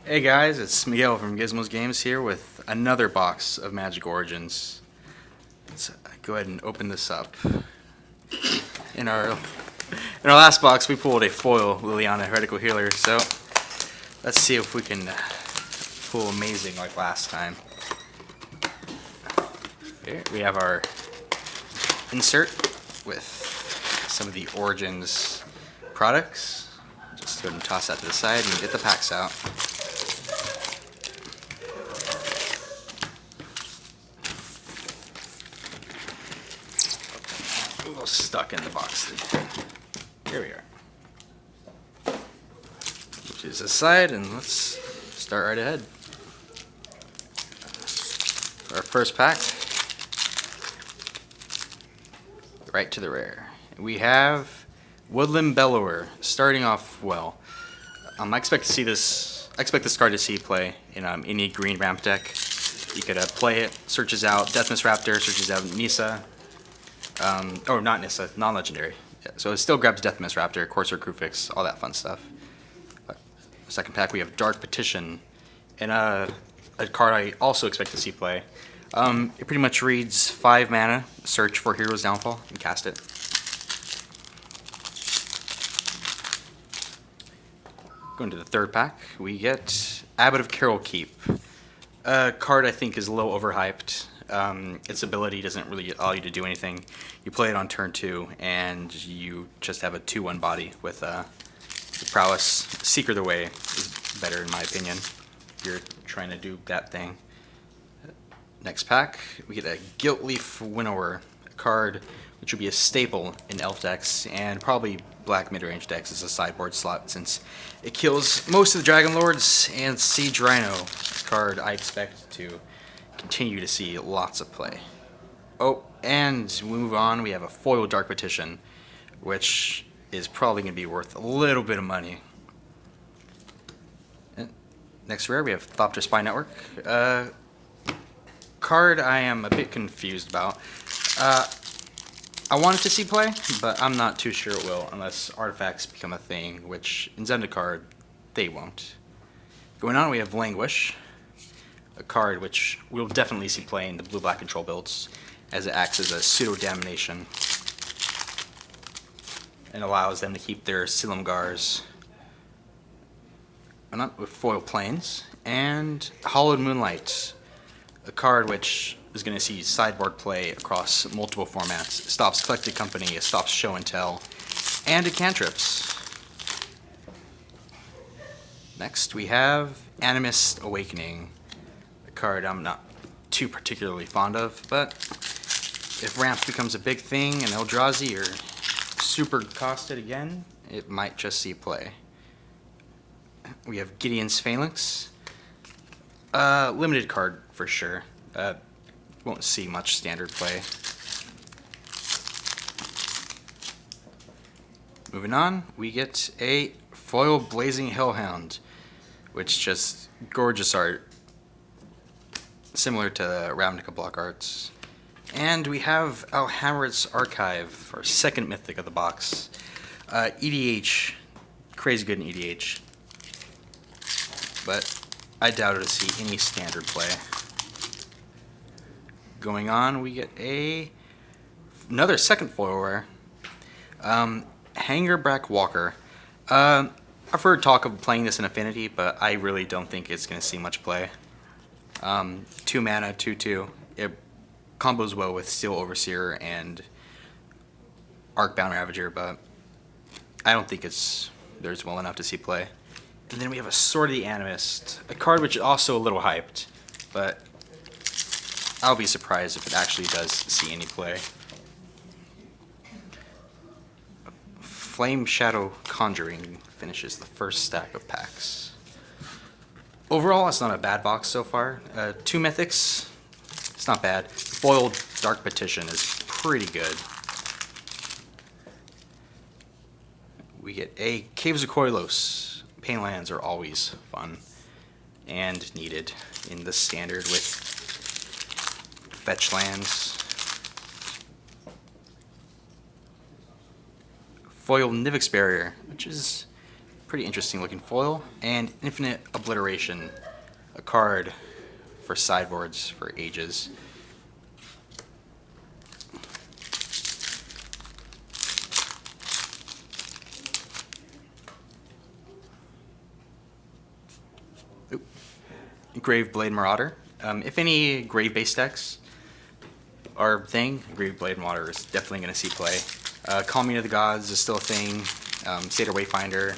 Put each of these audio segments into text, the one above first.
Hey guys, it's Miguel from Gizmos Games here with another box of Magic Origins. Let's go ahead and open this up. In our last box, we pulled a foil Liliana Heretical Healer, so let's see if we can pull amazing like last time. Here we have our insert with some of the Origins products. Just go ahead and toss that to the side and get the packs out. A little stuck in the box. Here we are. Move to the side and let's start right ahead. Our first pack, right to the rare. We have Woodland Bellower, starting off well. I expect this card to see play in any green ramp deck. You could play it, searches out Deathmas Raptor, searches out Nissa. Or not Nissa, non-legendary. Yeah, so it still grabs Deathmas Raptor, Corsair Crewfix, all that fun stuff. Second pack we have Dark Petition, and a card I also expect to see play. It pretty much reads 5 mana, search for Hero's Downfall, and cast it. Going to the third pack, we get Abbot of Carol Keep. A card I think is a little overhyped. Its ability doesn't really allow you to do anything. You play it on turn 2, and you just have a 2/1 body with the prowess. Seeker the Way is better in my opinion if you're trying to do that thing. Next pack, we get a Guiltleaf Winnower, a card which would be a staple in elf decks and probably black mid-range decks as a sideboard slot since it kills most of the Dragon Lords and Siege Rhino, a card I expect to continue to see lots of play. Oh, and we move on, we have a foil Dark Petition, which is probably going to be worth a little bit of money. Next rare, we have Thopter Spy Network. Card I am a bit confused about. I want it to see play, but I'm not too sure it will unless artifacts become a thing, which in Zendikar, they won't. Going on, we have Languish, a card which will definitely see play in the blue-black control builds, as it acts as a pseudo-damnation and allows them to keep their Silumgars with foil planes. And Hollowed Moonlight, a card which is going to see sideboard play across multiple formats. It stops Collected Company, it stops Show and Tell, and it cantrips. Next we have Animist Awakening, a card I'm not too particularly fond of, but if ramp becomes a big thing and Eldrazi or super costed again, it might just see play. We have Gideon's Phalanx, limited card for sure. Won't see much standard play. Moving on, we get a foil Blazing Hellhound, which just gorgeous art, similar to Ravnica block arts. And we have Alhammer's Archive, our second mythic of the box. EDH, crazy good in EDH, but I doubt it'll see any standard play. Going on, we get another second foil rare, Hangerback Walker. I've heard talk of playing this in Affinity, but I really don't think it's going to see much play. 2 mana, 2/2. It combos well with Steel Overseer and Arcbound Ravager, but I don't think there's well enough to see play. And then we have a Sword of the Animist, a card which is also a little hyped, but I'll be surprised if it actually does see any play. Flame Shadow Conjuring finishes the first stack of packs. Overall, it's not a bad box so far. 2 mythics, it's not bad. Foiled Dark Petition is pretty good. We get a Caves of Koilos. Painlands are always fun and needed in the standard with fetch lands. Foil Nivix Barrier, which is Pretty interesting looking foil. And Infinite Obliteration, a card for sideboards for ages. Oop. Grave Blade Marauder. If any grave-based decks are a thing, Grave Blade Marauder is definitely going to see play. Calming of the Gods is still a thing. Satyr Wayfinder.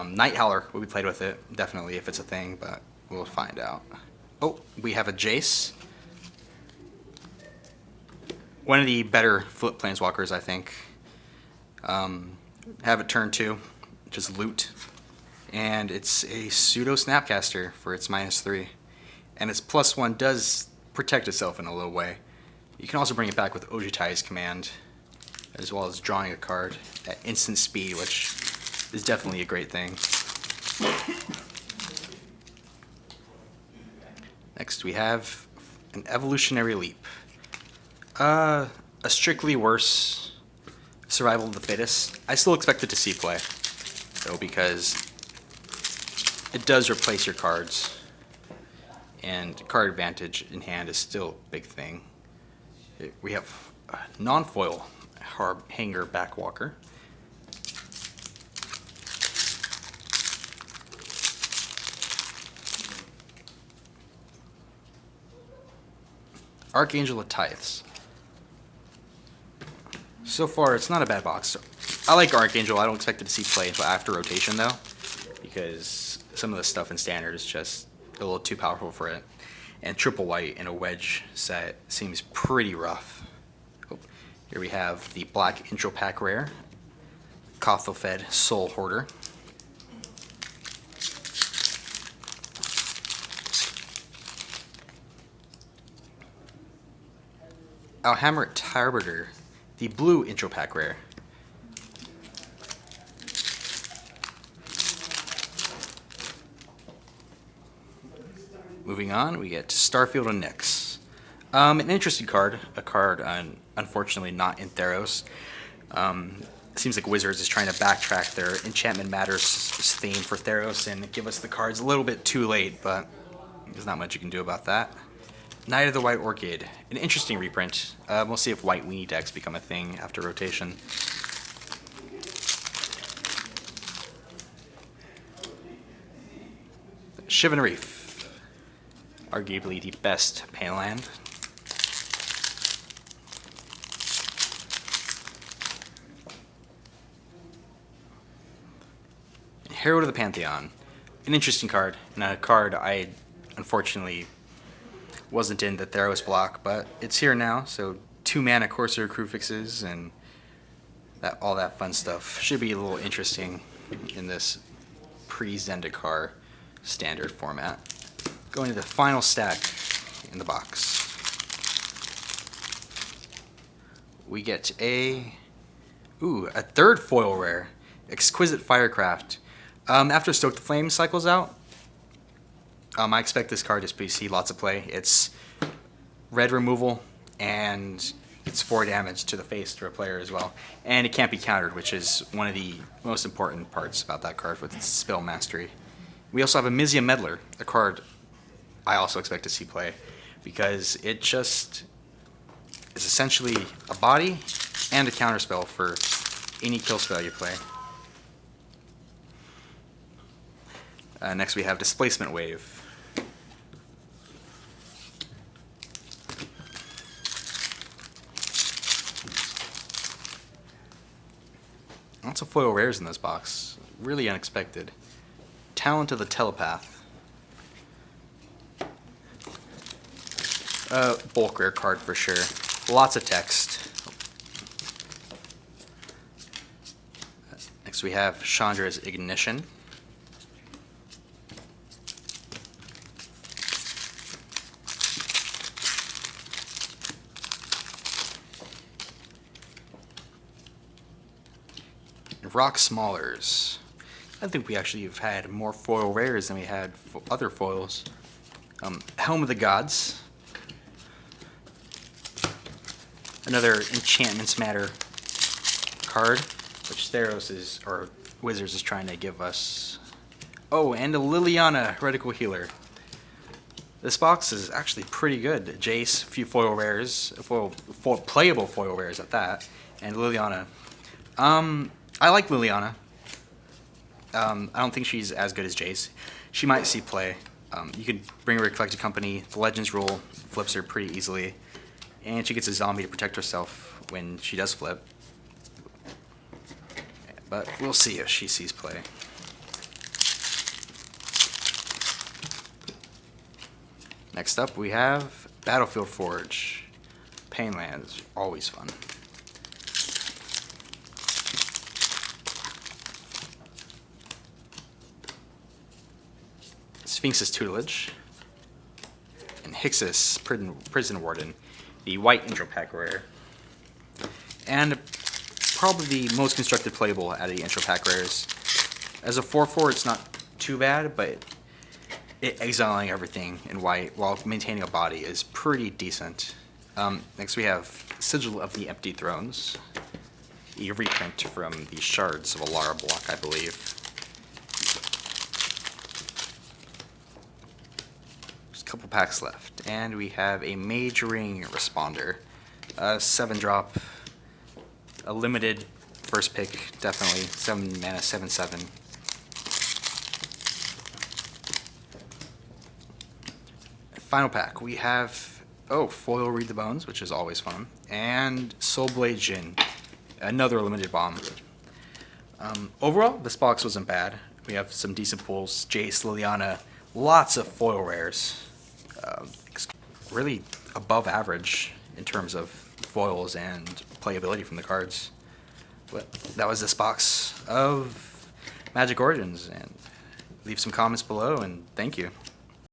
Night Howler will be played with it, definitely, if it's a thing, but we'll find out. Oh, we have a Jace. One of the better flip planeswalkers, I think. Have it turn 2, which is loot. And it's a pseudo Snapcaster for its -3. And its +1 does protect itself in a little way. You can also bring it back with Ojutai's command, as well as drawing a card at instant speed, which is definitely a great thing. Next we have an Evolutionary Leap. A strictly worse Survival of the Fittest. I still expect it to see play, though, because it does replace your cards, and card advantage in hand is still a big thing. We have a non-foil Hanger Backwalker. Archangel of Tithes. So far, it's not a bad box. I like Archangel. I don't expect it to see play until after rotation, though, because some of the stuff in Standard is just a little too powerful for it. And triple white in a wedge set seems pretty rough. Oh, here we have the Black Intro Pack Rare, Kothel-fed Soul Hoarder. Alhammer Tarbiter, the blue Intro Pack Rare. Moving on, we get Starfield and Nyx. An interesting card, a card unfortunately not in Theros. It seems like Wizards is trying to backtrack their Enchantment Matters theme for Theros and give us the cards a little bit too late, but there's not much you can do about that. Knight of the White Orchid, an interesting reprint. We'll see if white weenie decks become a thing after rotation. Shivan Reef, arguably the best Panland. Herald of the Pantheon, an interesting card, and a card I unfortunately wasn't in the Theros block, but it's here now, so 2 mana Corsair Crucifixes and all that fun stuff should be a little interesting in this pre-Zendikar standard format. Going to the final stack in the box. We get a third foil rare, Exquisite Firecraft. After Stoke the Flame cycles out, I expect this card to see lots of play. It's red removal, and it's 4 damage to the face to a player as well. And it can't be countered, which is one of the most important parts about that card with its spell mastery. We also have a Mizia Meddler, a card I also expect to see play, because it just is essentially a body and a counterspell for any kill spell you play. Next we have Displacement Wave. Lots of foil rares in this box. Really unexpected. Talent of the Telepath. Bulk rare card for sure. Lots of text. Next we have Chandra's Ignition. Rock Smallers. I think we actually have had more foil rares than we had other foils. Helm of the Gods. Another Enchantments Matter card, which Theros is, or Wizards is trying to give us... Oh, and a Liliana Reticle Healer. This box is actually pretty good. Jace, a few foil rares, playable foil rares at that, and Liliana. I like Liliana. I don't think she's as good as Jace. She might see play. You could bring her to Collected Company. The Legends rule flips her pretty easily, and she gets a zombie to protect herself when she does flip. But we'll see if she sees play. Next up, we have Battlefield Forge. Painlands, always fun. Sphinx's Tutelage. And Hixus, Prison Warden, the white intro pack rare. And probably the most constructed playable out of the intro pack rares. As a 4/4, it's not too bad, but exiling everything in white while maintaining a body is pretty decent. Next we have Sigil of the Empty Thrones, a reprint from the Shards of Alara block, I believe. There's a couple packs left, and we have a Mage Ring Responder, a 7-drop, a limited first pick, definitely 7 mana, 7/7. Final pack, we have, foil Read the Bones, which is always fun, and Soulblade Jhin, another limited bomb. Overall, this box wasn't bad. We have some decent pulls, Jace, Liliana, lots of foil rares. Really above average in terms of foils and playability from the cards. But that was this box of Magic Origins, and leave some comments below, and thank you.